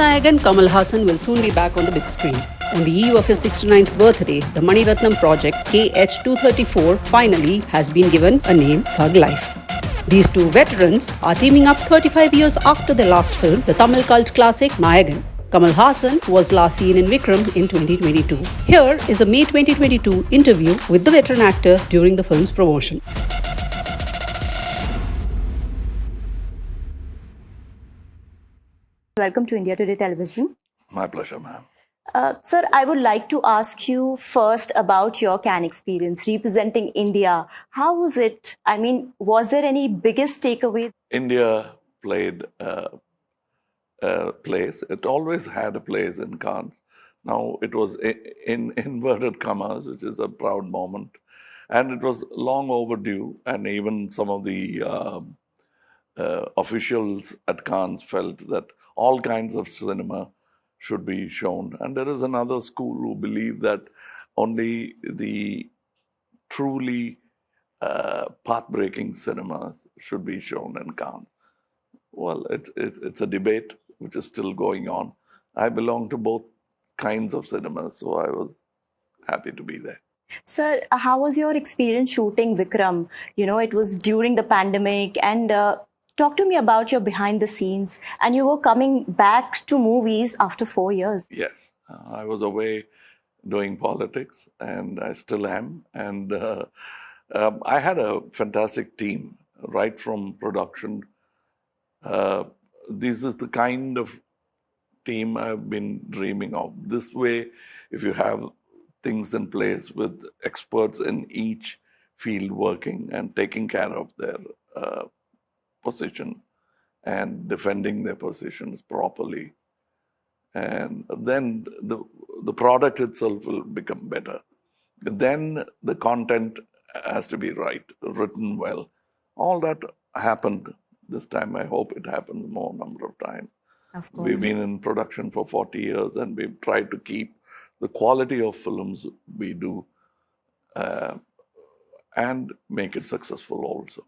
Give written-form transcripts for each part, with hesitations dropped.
Nayagan Kamal Haasan will soon be back on the big screen. On the eve of his 69th birthday, the Mani Ratnam project KH234 finally has been given a name, Thug Life. These two veterans are teaming up 35 years after their last film, the Tamil cult classic Nayagan. Kamal Haasan was last seen in Vikram in 2022. Here is a May 2022 interview with the veteran actor during the film's promotion. Welcome to India Today Television. My pleasure, ma'am. Sir, I would like to ask you first about your Cannes experience representing India. How was it? I mean, was there any biggest takeaway? India played a place. It always had a place in Cannes. Now it was in inverted commas, which is a proud moment. And it was long overdue. And even some of the officials at Cannes felt that all kinds of cinema should be shown. And there is another school who believe that only the truly path-breaking cinemas should be shown in Cannes. Well, it's a debate which is still going on. I belong to both kinds of cinemas, so I was happy to be there. Sir, how was your experience shooting Vikram? You know, it was during the pandemic, and talk to me about your behind the scenes. And you were coming back to movies after 4 years. Yes, I was away doing politics, and I still am. And I had a fantastic team right from production. This is the kind of team I've been dreaming of. This way, if you have things in place with experts in each field working and taking care of their position and defending their positions properly, and then the product itself will become better. Then the content has to be right, written well. All that happened this time. I hope it happens more number of times. Of course. We've been in production for 40 years and we've tried to keep the quality of films we do and make it successful also.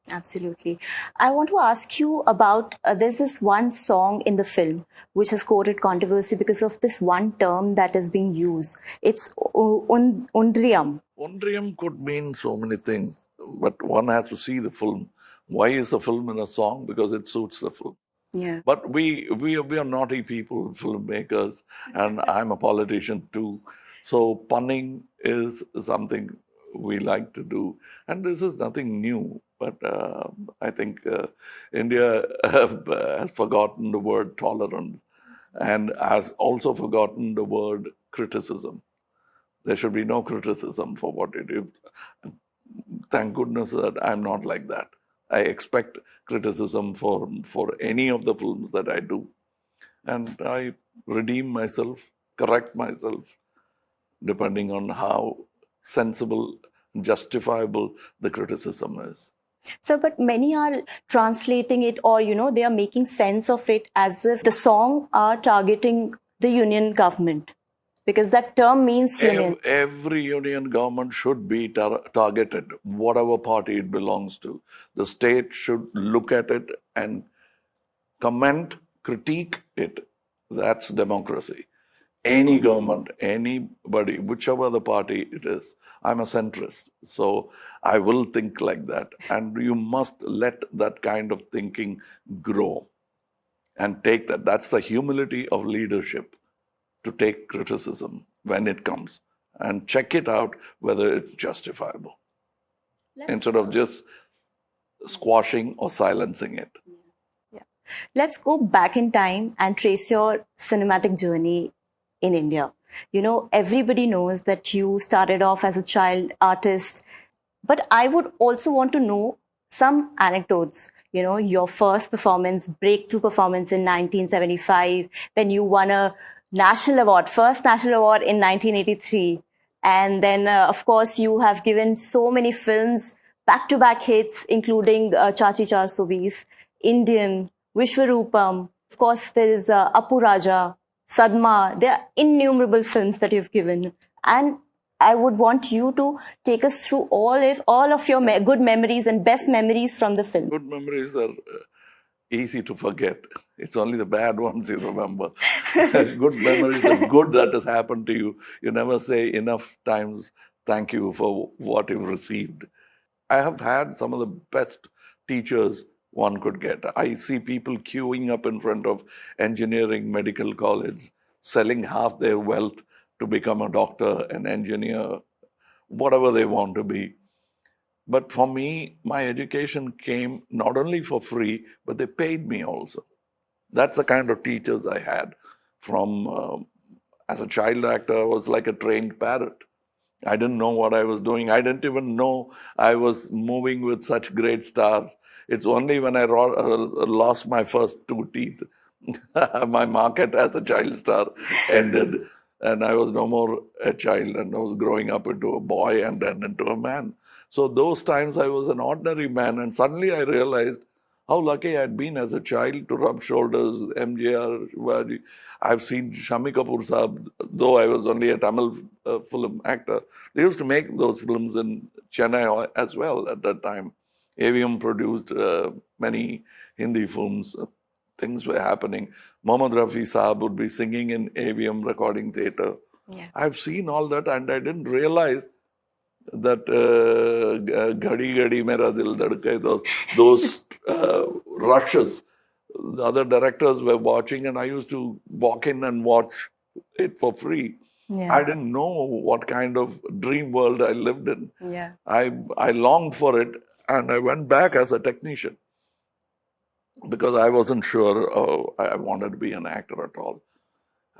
Absolutely. I want to ask you about, there's this one song in the film which has caused controversy because of this one term that is being used. It's undriyam. Undriyam could mean so many things, but one has to see the film. Why is the film in a song? Because it suits the film. Yeah. But we are naughty people, filmmakers, and I'm a politician too. So punning is something we like to do. And this is nothing new. But I think India has forgotten the word tolerance and has also forgotten the word criticism. There should be no criticism for what you do. Thank goodness that I'm not like that. I expect criticism for any of the films that I do. And I redeem myself, correct myself, depending on how sensible, justifiable the criticism is. So, but many are translating it, or, you know, they are making sense of it as if the song are targeting the union government. Because that term means union. Every union government should be targeted, whatever party it belongs to. The state should look at it and comment, critique it. That's democracy. Any government, anybody, whichever the party it is. I'm a centrist, so I will think like that. And you must let that kind of thinking grow and take that. That's the humility of leadership, to take criticism when it comes and check it out whether it's justifiable instead of just squashing or silencing it. Yeah. Let's go back in time and trace your cinematic journey in India. You know, everybody knows that you started off as a child artist, but I would also want to know some anecdotes. You know, your first performance, breakthrough performance in 1975, then you won a national award, first national award in 1983. And then, of course, you have given so many films, back-to-back hits, including Chachi Char Sobis, Indian, Vishwarupam. Of course, there is Appu Raja, Sadma. There are innumerable films that you've given. And I would want you to take us through all of your good memories and best memories from the film. Good memories are easy to forget. It's only the bad ones you remember. Good memories of good that has happened to you. You never say enough times thank you for what you've received. I have had some of the best teachers one could get. I see people queuing up in front of engineering medical college, selling half their wealth to become a doctor, an engineer, whatever they want to be. But for me, my education came not only for free, but they paid me also. That's the kind of teachers I had. From as a child actor, I was like a trained parrot. I didn't know what I was doing. I didn't even know I was moving with such great stars. It's only when I lost my first two teeth, my market as a child star ended. And I was no more a child, and I was growing up into a boy and then into a man. So those times I was an ordinary man, and suddenly I realized how lucky I'd been as a child to rub shoulders, MJR, Shivaji. I've seen Shami Kapoor Saab, though I was only a Tamil film actor. They used to make those films in Chennai as well at that time. AVM produced many Hindi films. Things were happening. Mohammad Rafi Saab would be singing in AVM recording theatre. Yeah. I've seen all that, and I didn't realize that Ghadi Ghadi Mera Dil Dhadke, those rushes. The other directors were watching, and I used to walk in and watch it for free. Yeah. I didn't know what kind of dream world I lived in. Yeah. I longed for it, and I went back as a technician because I wasn't sure I wanted to be an actor at all.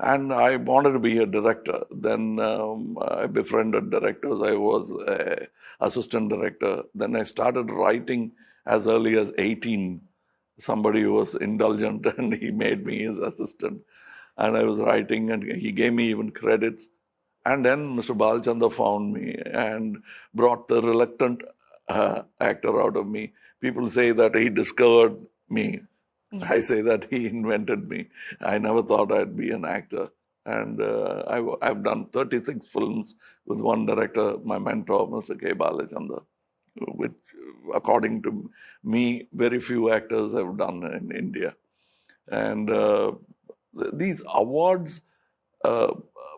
And I wanted to be a director. Then I befriended directors. I was an assistant director. Then I started writing as early as 18. Somebody was indulgent and he made me his assistant. And I was writing, and he gave me even credits. And then Mr. Balchandra found me and brought the reluctant actor out of me. People say that he discovered me. Yes. I say that he invented me. I never thought I'd be an actor. And I've done 36 films with one director, my mentor, Mr. K. Balachandra, which, according to me, very few actors have done in India. And these awards,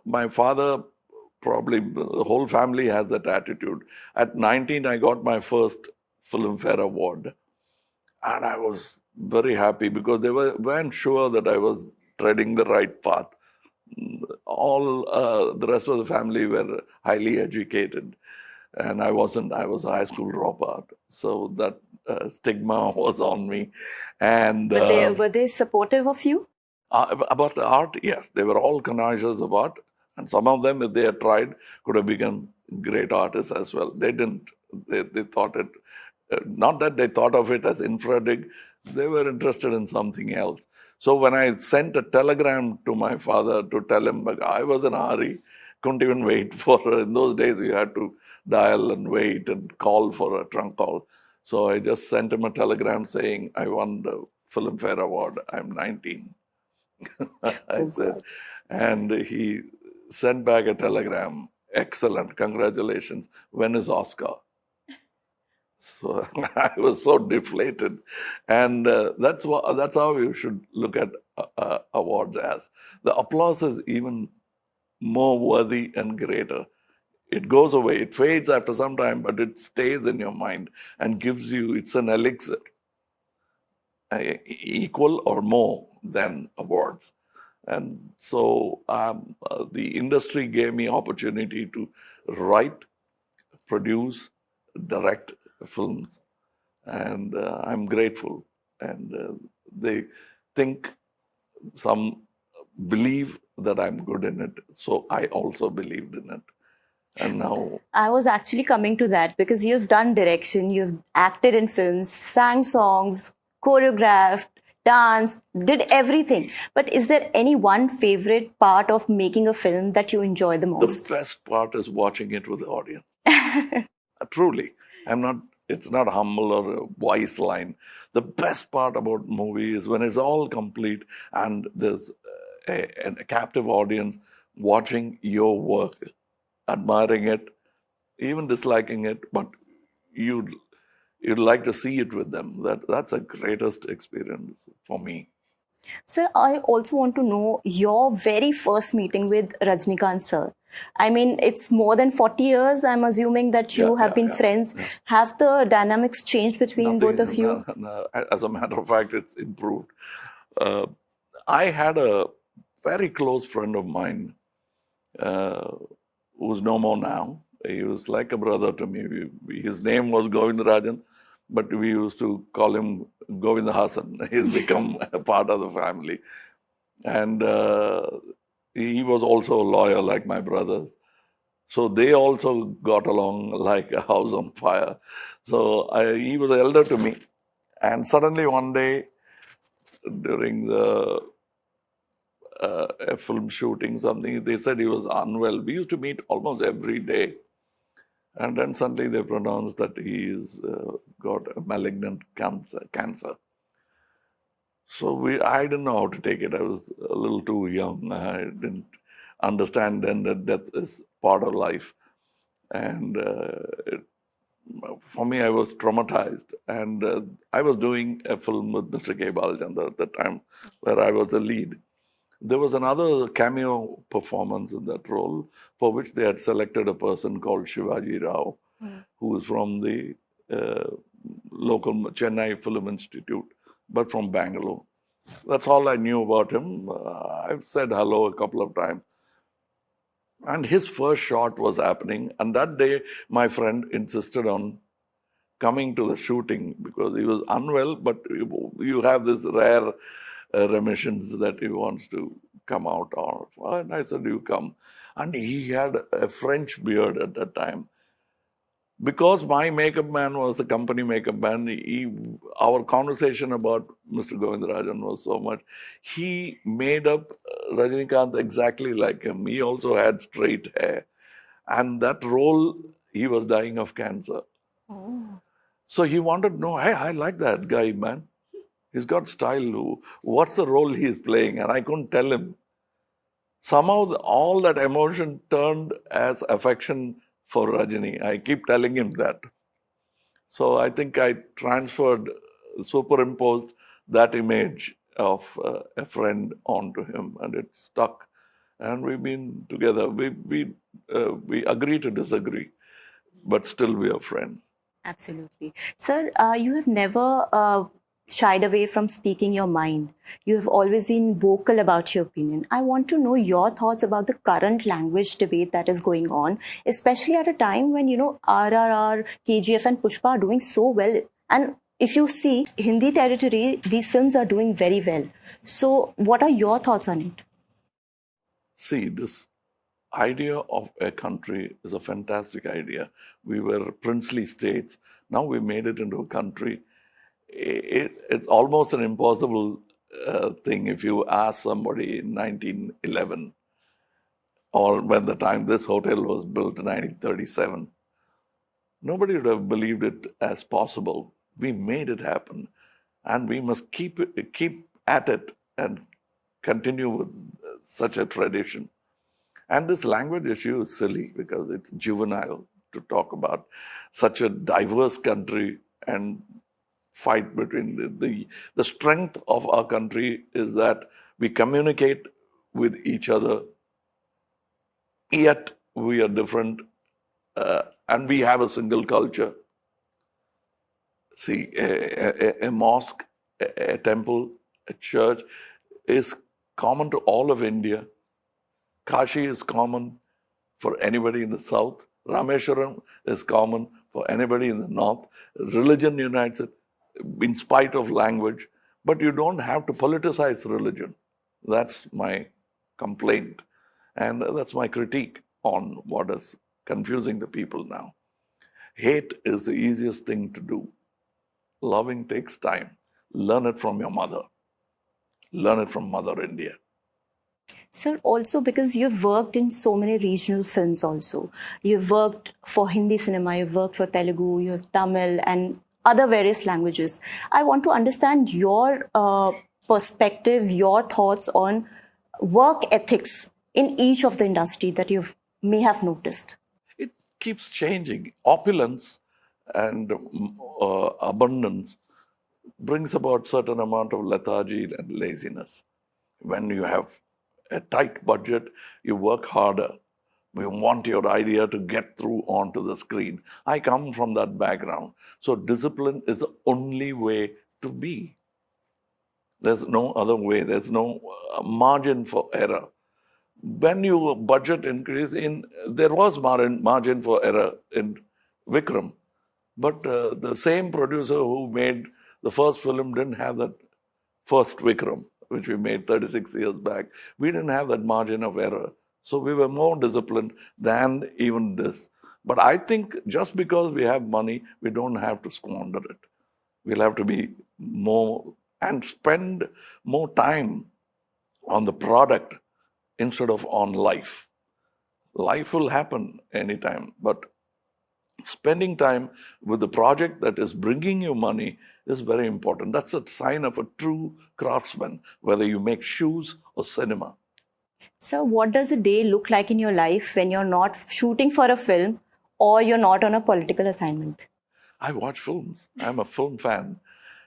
my father, probably the whole family has that attitude. At 19, I got my first Filmfare Award. And I was very happy because they weren't sure that I was treading the right path. All the rest of the family were highly educated, and I wasn't. I was a high school dropout, so that stigma was on me. And But were they supportive of you? About the art, yes, they were all connoisseurs of art, and some of them, if they had tried, could have become great artists as well. They didn't. They thought it. Not that they thought of it as infra-dig, they were interested in something else. So when I sent a telegram to my father to tell him, I was in a hurry, couldn't even wait for, in those days you had to dial and wait and call for a trunk call. So I just sent him a telegram saying, I won the Filmfare Award, I'm 19. I said, and he sent back a telegram, excellent, congratulations, when is Oscar? So I was so deflated, and that's how you should look at awards as. The applause is even more worthy and greater. It goes away, it fades after some time, but it stays in your mind and gives you. It's an elixir, equal or more than awards. And so the industry gave me opportunity to write, produce, direct films, and I'm grateful. And they think, some believe that I'm good in it, so I also believed in it. And now I was actually coming to that because you've done direction, you've acted in films, sang songs, choreographed, danced, did everything. But is there any one favorite part of making a film that you enjoy the most? The best part is watching it with the audience. Truly, it's not humble or a wise line. The best part about movie is when it's all complete and there's a captive audience watching your work, admiring it, even disliking it, but you you'd like to see it with them. That's a greatest experience for me. Sir, I also want to know your very first meeting with Rajinikanth sir. I mean, it's more than 40 years. I'm assuming that you have been friends. Yeah. Have the dynamics changed between both Nothing, of you? no, as a matter of fact, it's improved. Uh, I had a very close friend of mine who's no more now. He was like a brother to me. His name was Govindarajan, but we used to call him Govinda Haasan. He's become a part of the family. And he was also a lawyer like my brothers. So they also got along like a house on fire. So he was elder to me. And suddenly one day during a film shooting, something, they said he was unwell. We used to meet almost every day. And then suddenly they pronounced that he's got a malignant cancer. So I didn't know how to take it. I was a little too young. I didn't understand then that death is part of life. And for me, I was traumatized. And I was doing a film with Mr. K. Balachandra at the time where I was the lead. There was another cameo performance in that role for which they had selected a person called Shivaji Rao, who was from the local Chennai Film Institute, but from Bangalore. That's all I knew about him. I've said hello a couple of times. And his first shot was happening. And that day, my friend insisted on coming to the shooting because he was unwell, but you have this rare remissions that he wants to come out of. And I said, you come. And he had a French beard at that time. Because my makeup man was the company makeup man, our conversation about Mr. Govindarajan was so much. He made up Rajinikanth exactly like him. He also had straight hair. And that role, he was dying of cancer. Oh. So he wanted to know, hey, I like that guy, man. He's got style. What's the role he's playing? And I couldn't tell him. Somehow all that emotion turned as affection for Rajini. I keep telling him that. So I think I superimposed that image of a friend onto him, and it stuck. And we've been together. We agree to disagree, but still we are friends. Absolutely. Sir, you have never shied away from speaking your mind. You have always been vocal about your opinion. I want to know your thoughts about the current language debate that is going on, especially at a time when, RRR, KGF and Pushpa are doing so well. And if you see Hindi territory, these films are doing very well. So what are your thoughts on it? See, this idea of a country is a fantastic idea. We were princely states. Now we made it into a country. It's almost an impossible thing if you ask somebody in 1911 or when the time this hotel was built in 1937. Nobody would have believed it as possible. We made it happen, and we must keep at it and continue with such a tradition. And this language issue is silly because it's juvenile to talk about such a diverse country and fight between the strength of our country is that we communicate with each other, yet we are different, and we have a single culture. See, a mosque, a temple, a church is common to all of India. Kashi is common for anybody in the south. Rameshwaram is common for anybody in the north. Religion unites it in spite of language, but you don't have to politicize religion. That's my complaint, and that's my critique on what is confusing the people now. Hate is the easiest thing to do. Loving takes time. Learn it from your mother. Learn it from Mother India. Sir, also because you've worked in so many regional films also. You've worked for Hindi cinema, you've worked for Telugu, you have Tamil and other various languages. I want to understand your perspective, your thoughts on work ethics in each of the industry that you may have noticed. It keeps changing. Opulence and abundance brings about certain amount of lethargy and laziness. When you have a tight budget, you work harder. You want your idea to get through onto the screen. I come from that background. So discipline is the only way to be. There's no other way. There's no margin for error. When your budget increased, there was margin for error in Vikram. But the same producer who made the first film didn't have that first Vikram, which we made 36 years back. We didn't have that margin of error. So we were more disciplined than even this. But I think just because we have money, we don't have to squander it. We'll have to be more and spend more time on the product instead of on life. Life will happen anytime, but spending time with the project that is bringing you money is very important. That's a sign of a true craftsman, whether you make shoes or cinema. So, what does a day look like in your life when you're not shooting for a film or you're not on a political assignment? I watch films. I'm a film fan.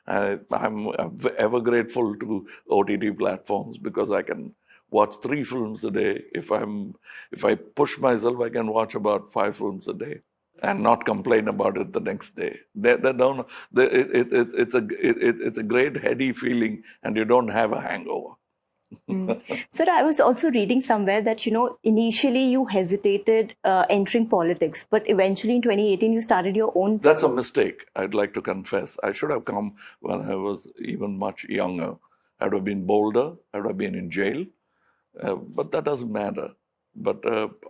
I'm ever grateful to OTT platforms because I can watch 3 films a day. If I push myself, I can watch about 5 films a day and not complain about it the next day. It's a great heady feeling, and you don't have a hangover. Sir, I was also reading somewhere that, initially you hesitated entering politics, but eventually in 2018 you started your own. That's a mistake, I'd like to confess. I should have come when I was even much younger. I would have been bolder, I would have been in jail, but that doesn't matter. But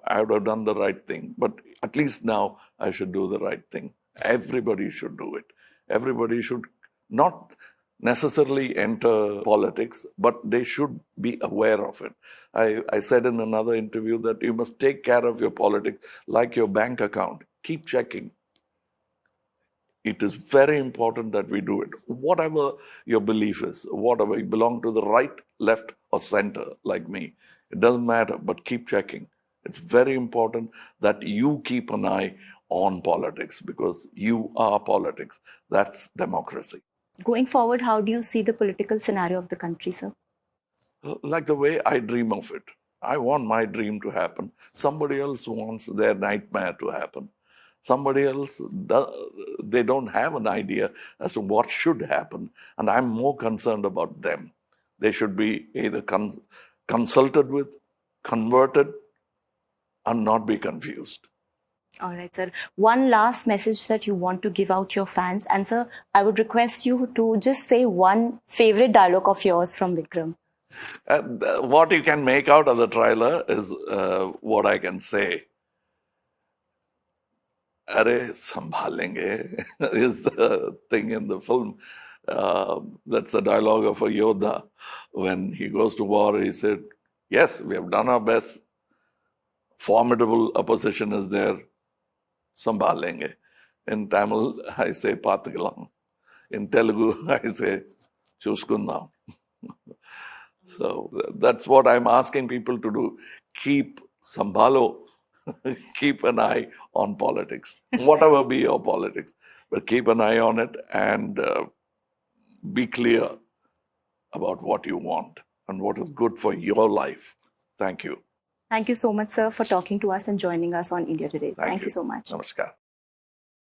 I would have done the right thing. But at least now I should do the right thing. Everybody should do it. Everybody should not necessarily enter politics, but they should be aware of it. I said in another interview that you must take care of your politics like your bank account. Keep checking. It is very important that we do it. Whatever your belief is, whatever, you belong to the right, left, or center, like me, it doesn't matter, but keep checking. It's very important that you keep an eye on politics because you are politics. That's democracy. Going forward, how do you see the political scenario of the country, sir? Like the way I dream of it. I want my dream to happen. Somebody else wants their nightmare to happen. Somebody else, they don't have an idea as to what should happen. And I'm more concerned about them. They should be either consulted with, converted, and not be confused. All right, sir. One last message that you want to give out to your fans. And sir, I would request you to just say one favorite dialogue of yours from Vikram. What you can make out of the trailer is what I can say. Arey, sambhalenge is the thing in the film. That's the dialogue of a Yoddha. When he goes to war, he said, yes, we have done our best. Formidable opposition is there. Sambhalenge. In Tamil, I say Pathikalam. In Telugu, I say Chuskundam. So that's what I'm asking people to do. Keep sambhalo. Keep an eye on politics, whatever be your politics, but keep an eye on it and be clear about what you want and what is good for your life. Thank you. Thank you so much, sir, for talking to us and joining us on India Today. Thank you so much. Namaskar.